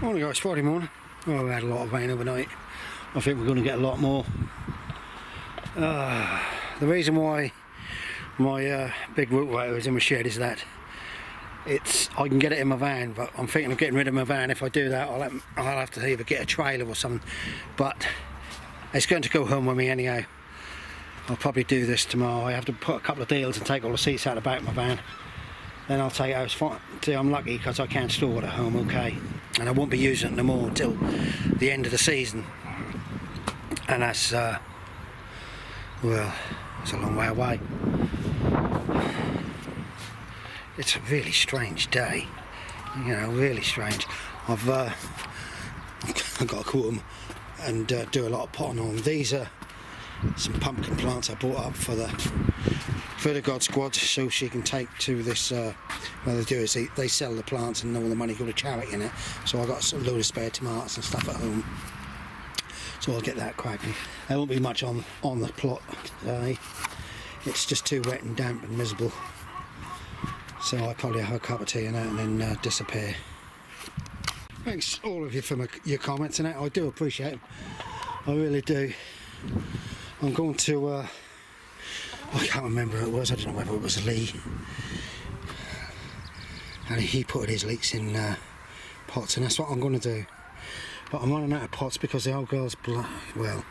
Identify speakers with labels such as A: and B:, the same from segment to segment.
A: Morning guys, Friday morning. Oh, we had a lot of rain overnight. I think we're going to get a lot more. The reason why my big root rotor is in my shed is that I can get it in my van, but I'm thinking of getting rid of my van. If I do that, I'll have to either get a trailer or something, but it's going to go home with me anyhow. I'll probably do this tomorrow. I have to put a couple of deals and take all the seats out of the back of my van. Then I'll take it out. See, I'm lucky because I can store it at home, okay, and I won't be using it no more until the end of the season, and that's well, it's a long way away. It's a really strange day, you know, really strange. I've got to cut them and do a lot of potting on. These are some pumpkin plants I bought up for the God Squad, so she can take to this. What they do is they sell the plants and all the money go to charity in it. So I got a load of spare tomatoes and stuff at home, so I'll get that cracking. There won't be much on the plot today. It's just too wet and damp and miserable. So I'll probably have a cup of tea and that and then disappear. Thanks all of you for your comments and that. I do appreciate them. I really do. I'm going to, I can't remember who it was. I don't know whether it was Lee. And he put his leeks in pots, and that's what I'm going to do. But I'm running out of pots because the old girl's, well,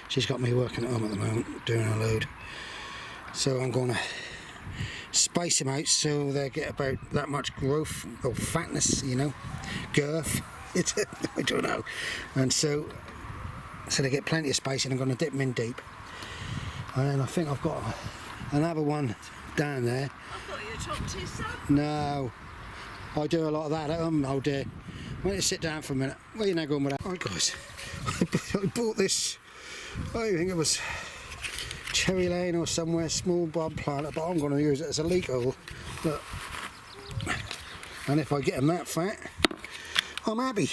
A: she's got me working at home at the moment, doing a load. So I'm going to space them out so they get about that much growth or fatness, you know, girth. I don't know. And so they get plenty of space, and I'm going to dip them in deep. And then I think I've got another one down there.
B: I thought you were talking to your son.
A: No, I do a lot of that at home. Oh dear. Why don't you sit down for a minute? Where are you now going with that? Right guys, I bought this, I think it was Cherry Lane or somewhere, small bulb planter, but I'm going to use it as a leek hole. Look. And if I get them that fat, I'm happy.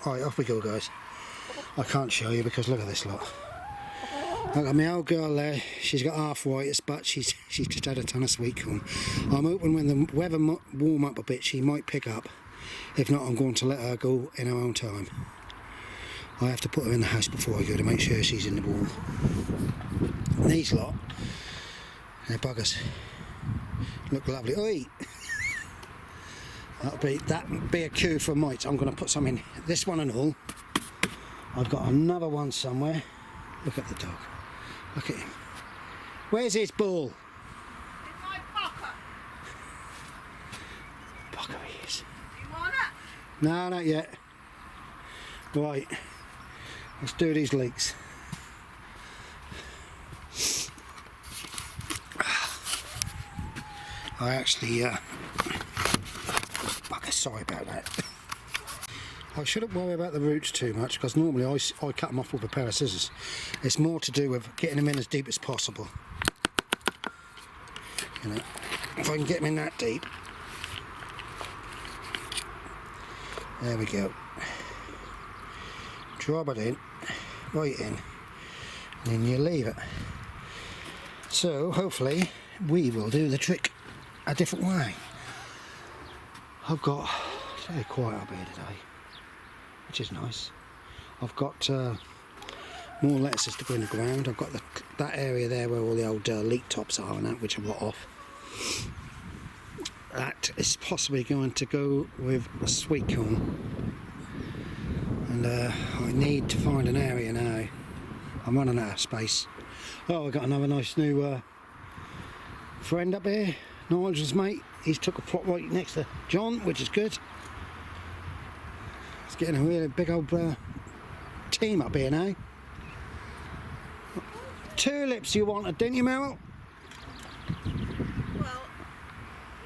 A: Alright, off we go guys. I can't show you because look at this lot. I've got my old girl there. She's got arthritis, but she's just had a ton of sweet corn. I'm hoping when the weather warm up a bit, she might pick up. If not, I'm going to let her go in her own time. I have to put her in the house before I go to make sure she's in the warm. These lot, they're buggers. Look lovely. Oi! That'll be a cue for mites. I'm going to put some in. This one and all. I've got another one somewhere. Look at the dog. Look at him. Where's his ball?
B: In my pocket.
A: Bugger he is.
B: You want it?
A: No, not yet. Right. Let's do these leeks. I actually, bugger, sorry about that. I shouldn't worry about the roots too much because normally I cut them off with a pair of scissors. It's more to do with getting them in as deep as possible. You know, if I can get them in that deep. There we go. Drop it in, right in, and then you leave it. So hopefully we will do the trick a different way. I've got very quiet up here today, which is nice. I've got more lettuces to go in the ground. I've got that area there where all the old leek tops are and that, which I've got off. That is possibly going to go with a sweet corn. And I need to find an area now. I'm running out of space. Oh, I've got another nice new friend up here, Nigel's mate. He's took a plot right next to John, which is good. It's getting a really big old team up here now. Tulips you wanted, didn't you, Meryl?
B: Well,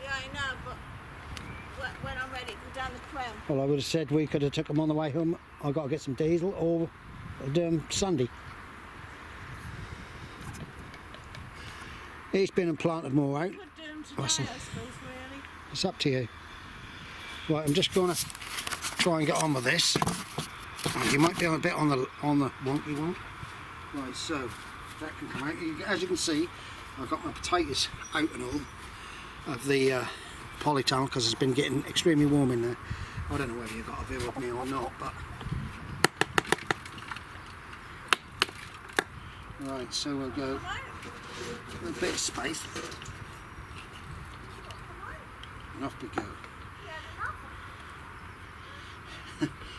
B: yeah, I know, but when I'm ready, go down the crown.
A: Well, I would have said we could have took them on the way home. I've got to get some diesel or do them Sunday. He's been and planted more out.
B: Could do them today,
A: Awesome.
B: I suppose, really.
A: It's up to you. Right, I'm just going to try and get on with this. You might be a bit on the wonky one. Right, so that can come out. As you can see, I've got my potatoes out and all of the polytunnel because it's been getting extremely warm in there. I don't know whether you got a view of me or not, but right, so we'll go a bit of space and off we go.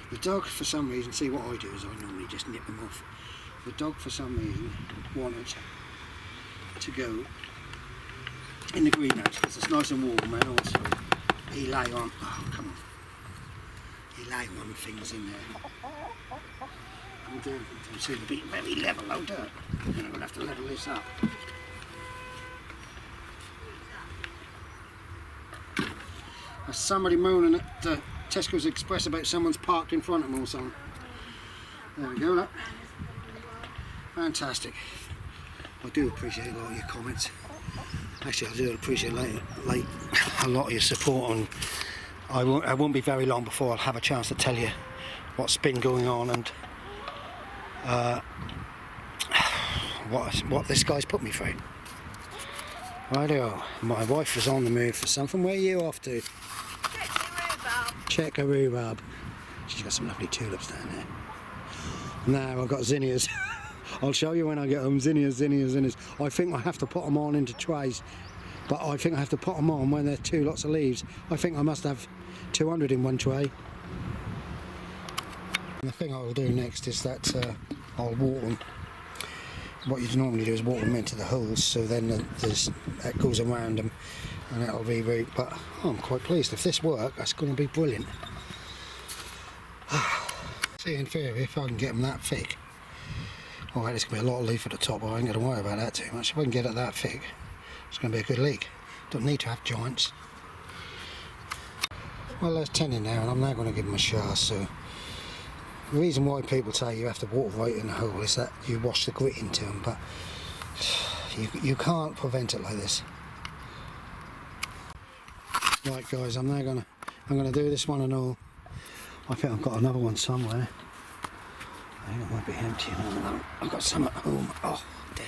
A: The dog, for some reason, see what I do is I normally just nip them off. The dog, for some reason, wanted to go in the greenhouse because it's nice and warm, and also he lay on. Oh, come on! He lay on things in there. I'm doing it to be very level, oh dirt. And I'm gonna have to level this up. There's somebody moaning at Tesco's Express about someone's parked in front of them or something. There we go, look. Fantastic. I do appreciate a lot of your comments. Actually, I do appreciate a lot of your support, and I won't be very long before I'll have a chance to tell you what's been going on and what this guy's put me through. Righto, my wife is on the move for something. Where are you off to? Check a rhubarb. She's got some lovely tulips down there. Now I've got zinnias. I'll show you when I get home. Zinnias. I think I have to put them on into trays, but I think I have to put them on when there's 2 lots of leaves. I think I must have 200 in one tray. And the thing I will do next is that I'll water them. What you normally do is water them into the holes, so then that goes around them and that'll reroot. But I'm quite pleased. If this works, that's going to be brilliant. See, in theory, if I can get them that thick, alright, there's going to be a lot of leaf at the top, but I ain't going to worry about that too much. If I can get it that thick, it's going to be a good leek. Don't need to have giants. Well, there's 10 in there, and I'm now going to give them a shot. So the reason why people say you have to water right in the hole is that you wash the grit into them, but you can't prevent it like this. Right, guys, I'm gonna do this one and all. I think I've got another one somewhere. I think it might be empty. I've got some at home. Oh, dear.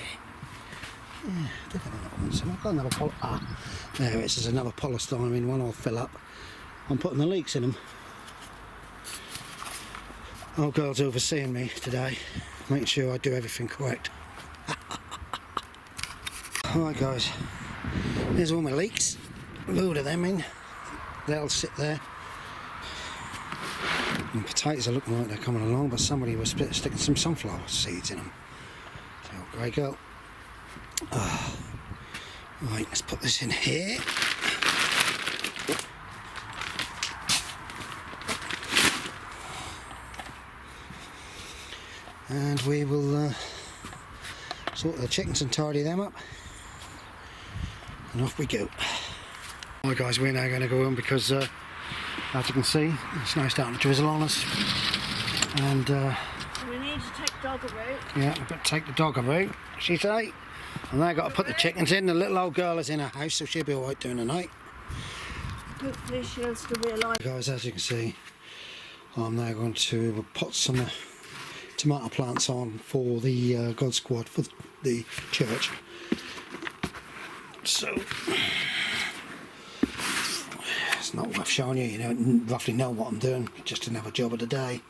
A: Yeah, I did have another one somewhere. I've got another there it is. There's another polystyrene one. I'll fill up. I'm putting the leeks in them. Old girl's overseeing me today, making sure I do everything correct. Alright, guys, here's all my leeks. A load of them in. They'll sit there. And potatoes are looking like they're coming along, but somebody was sticking some sunflower seeds in them. So, great girl. Right, let's put this in here. And we will sort the chickens and tidy them up. And off we go. Right, guys, we're now going to go home because, as you can see, it's now starting to drizzle on us. And
B: we need to take dog a route.
A: Yeah, we've got to take the dog a route, she say. And now I've got to put the chickens in. The little old girl is in her house, so she'll be alright during the night.
B: Hopefully she'll still be alive.
A: Guys, as you can see, I'm now going to put some tomato plants on for the God Squad for the church. So it's not worth showing you, you know, roughly know what I'm doing, just another job of the day.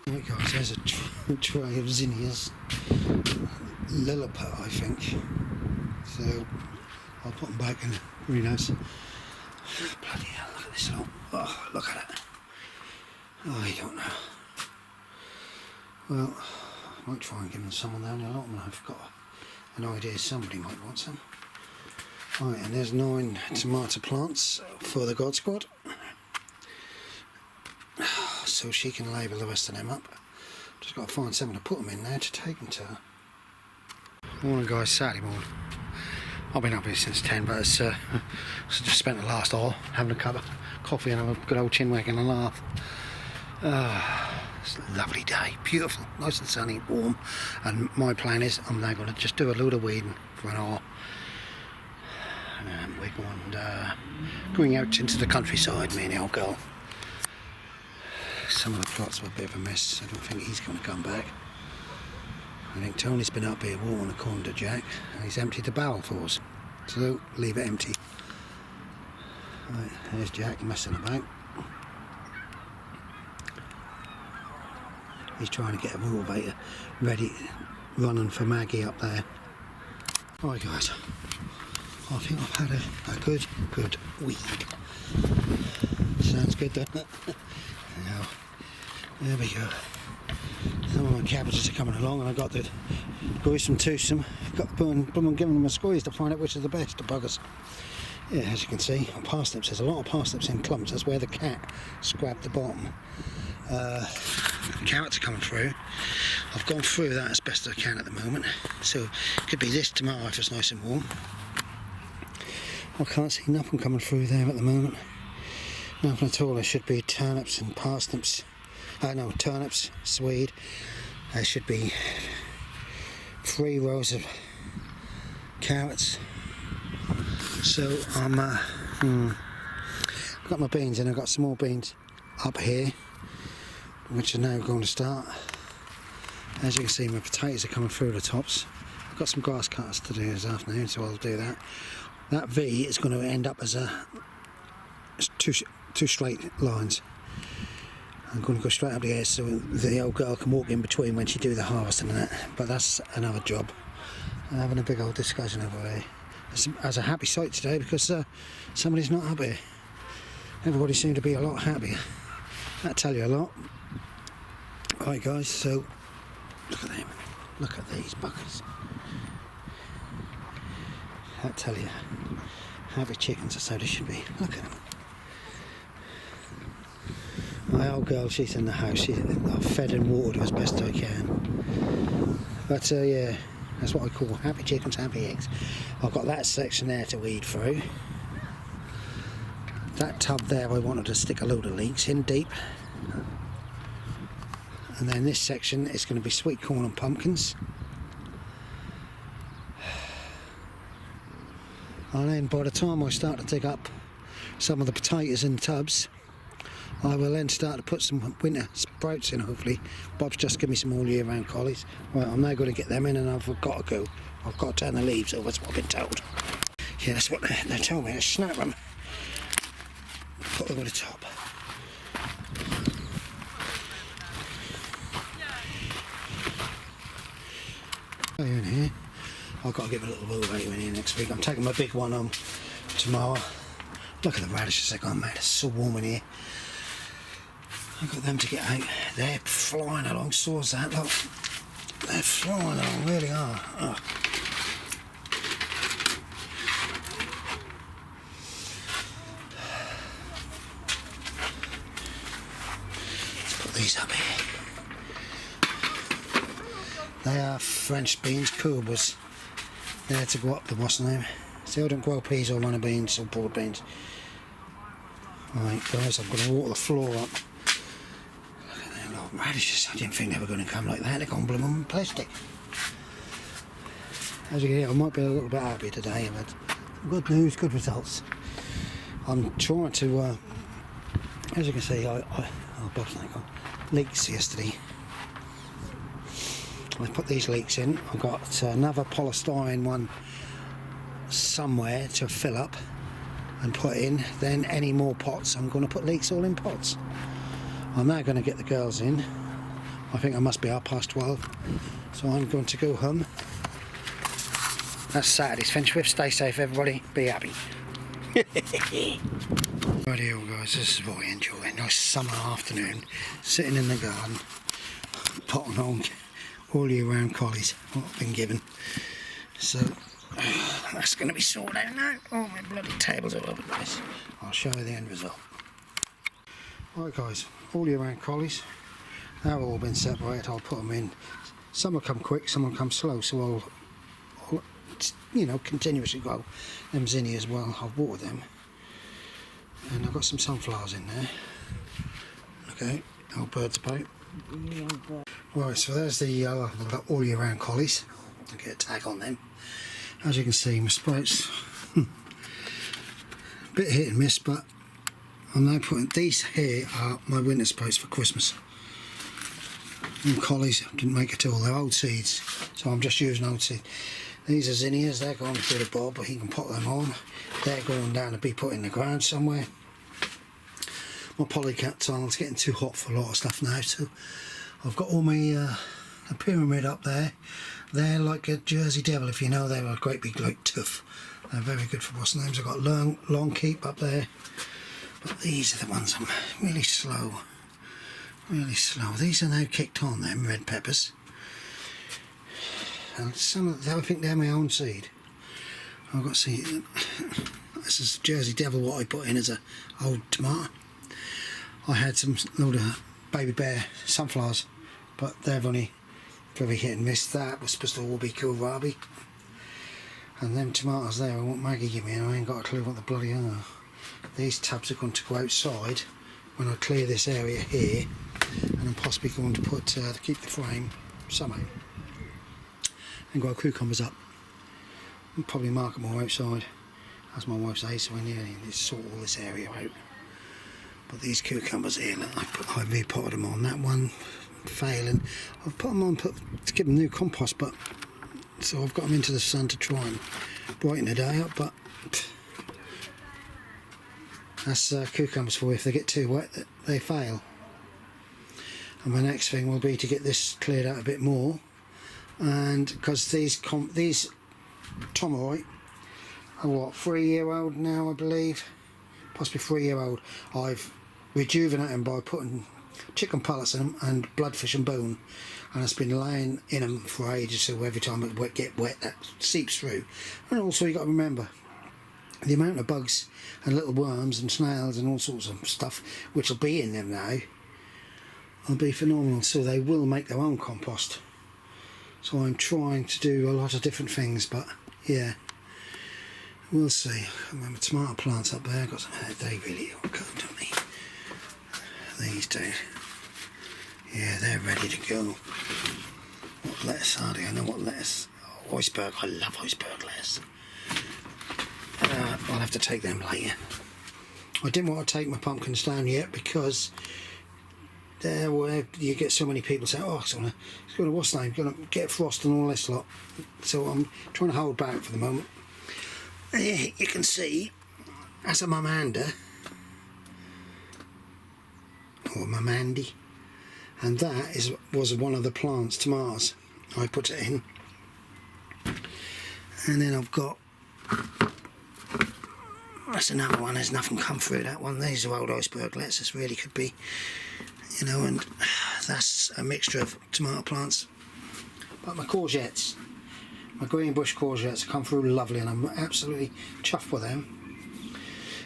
A: Right, guys, there's a tray of zinnias, Lilliput, I think. So I'll put them back in the greenhouse. Bloody hell, look at this lot. Oh, look at it. Oh, I don't know. Well, I might try and give them someone down the allotment. I've got an idea somebody might want some. Right, and there's 9 tomato plants for the God Squad. So she can label the rest of them up. Just got to find someone to put them in there to take them to her. Morning, guys, Saturday morning. I've been up here since 10, but it's just spent the last hour having a cup of coffee and have a good old chin wag and a laugh. It's a lovely day, beautiful, nice and sunny, warm, and my plan is I'm now going to just do a load of weeding for an hour. And we're going out into the countryside, me and the old girl. Some of the plots were a bit of a mess. I don't think he's going to come back. I think Tony's been up here watering the corn to Jack, and he's emptied the barrel for us. So leave it empty. Right, there's Jack messing about. He's trying to get a rotavator ready, running for Maggie up there. Alright guys, I think I've had a good week. Sounds good, doesn't it? Now, there we go. Some of my cabbages are coming along, and I got the gruesome twosome. Got giving them a squeeze to find out which is the best, the buggers. Yeah, as you can see, parsnips. There's a lot of parsnips in clumps. That's where the cat scrapped the bottom. Carrots are coming through. I've gone through that as best as I can at the moment. So it could be this tomorrow if it's nice and warm. I can't see nothing coming through there at the moment. Nothing at all. There should be turnips and parsnips. No, turnips, swede. There should be 3 rows of carrots. So I'm I've got my beans in. I've got some more beans up here, which are now going to start. As you can see, my potatoes are coming through the tops. I've got some grass cutters to do this afternoon, so I'll do that. That V is going to end up as two straight lines. I'm going to go straight up the edge so the old girl can walk in between when she do the harvesting and that. But that's another job. I'm having a big old discussion over there. It's a happy sight today because somebody's not happy. Everybody seemed to be a lot happier. That'll tell you a lot. Alright guys, so look at them. Look at these buggers. That'll tell you. Happy chickens, that's how they should be. Look at them. My old girl, she's in the house. I've fed and watered her as best I can. But yeah, that's what I call happy chickens, happy eggs. I've got that section there to weed through. That tub there, I wanted to stick a load of leeks in deep. And then this section is going to be sweet corn and pumpkins. And then by the time I start to dig up some of the potatoes in tubs, I will then start to put some winter sprouts in, hopefully. Bob's just given me some all year round collies. Right, I'm now going to get them in and I've got to go. I've got to turn the leaves over, that's what I've been told. Yeah, that's what they told me, to snap them. Put them over the top. In here. I've got to give a little rotavator in here next week. I'm taking my big one on tomorrow. Look at the radishes, they've gone mad. It's so warm in here. I've got them to get out. They're flying along, saws that, look. They're flying along, really are. Oh. Let's put these up here. They are French beans, cobras. They're to go up the what's the name. See, I don't grow peas or runner beans or broad beans. Alright guys, I'm going to water the floor up. Look at them little radishes. I didn't think they were going to come like that. They're gone blooming plastic. As you can hear, I might be a little bit happy today, but good news, good results. I'm trying to, as you can see, Bob's not gone. Leeks yesterday. I put these leeks in. I've got another polystyrene one somewhere to fill up and put in. Then any more pots, I'm going to put leeks all in pots. I'm now going to get the girls in. I think I must be 12:30, so I'm going to go home. That's Saturday's finished with. Stay safe everybody, be happy. Rightio guys, this is what I enjoy. Nice summer afternoon, sitting in the garden, potting on all year round collies, what I've been given. So that's going to be sorted out now. Oh, my bloody table's all over the place. I'll show you the end result. Right guys, all year round collies, they've all been separated. I'll put them in. Some will come quick, some will come slow, so I'll you know, continuously grow them zinnia as well. I've watered them, and I've got some sunflowers in there. Okay, old bird's about. Right, so there's the all year round collies. I'll get a tag on them. As you can see, my sprouts, a bit hit and miss, but I'm now putting these here are my winter sprouts for Christmas. And collies didn't make it all, they're old seeds, so I'm just using old seeds. These are zinnias, they're going through the bulb, but he can put them on. They're going down to be put in the ground somewhere. My polycat tunnel's getting too hot for a lot of stuff now, so I've got all my a pyramid up there. They're like a Jersey Devil, if you know. They're a great big like tuff. They're very good for boss names. I've got long keep up there, but these are the ones I'm really slow. Really slow. These are now kicked on, them red peppers. And some of them, I think they're my own seed. I've got seed. This is Jersey Devil, what I put in as a old tomato. I had some load of Baby Bear sunflowers, but they've only very hit and miss. That was supposed to all be kohlrabi. And them tomatoes there are what Maggie gave me, and I ain't got a clue what the bloody are. These tubs are going to go outside when I clear this area here, and I'm possibly going to put to keep the frame somehow, and grow cucumbers up, and probably mark them all outside, as my wife says, so I need to sort all this area out. But these cucumbers here, look, I've repotted them on. That one failing, I've put them on to give them new compost, but so I've got them into the sun to try and brighten the day up, but that's cucumbers for you. If they get too wet, they fail. And my next thing will be to get this cleared out a bit more, and because these Tomoy are what, 3-year-old now, I believe, possibly 3-year-old. I've rejuvenated them by putting chicken pellets in them and bloodfish and bone, and it's been laying in them for ages, so every time it get wet that seeps through. And also you got to remember the amount of bugs and little worms and snails and all sorts of stuff which will be in them now will be phenomenal, so they will make their own compost. So I'm trying to do a lot of different things, but yeah, we'll see. I remember tomato plants up there, got some, they really all go, don't they? These do. Yeah, they're ready to go. What lettuce are they? I know what lettuce. Oh, iceberg, I love iceberg lettuce. I'll have to take them later. I didn't want to take my pumpkins down yet because there where you get so many people say, oh, it's gonna what's the name, gonna get frost and all this lot. So I'm trying to hold back for the moment. You can see that's a Mamanda, or Mamandi, and that was one of the plants, tomatoes. I put it in, and then I've got, that's another one. There's nothing come through that one. These are old iceberg lettuces, really could be, you know, and that's a mixture of tomato plants. But my courgettes, my green bush courgettes, come through lovely, and I'm absolutely chuffed with them.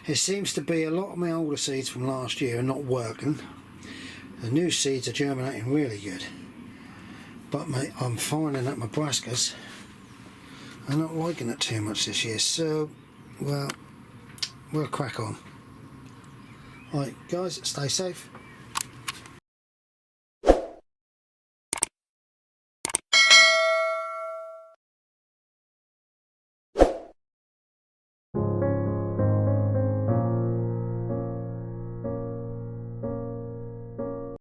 A: It seems to be a lot of my older seeds from last year are not working. The new seeds are germinating really good, but I'm finding that my brassicas are not liking it too much this year, so well, we'll crack on. Right guys, stay safe.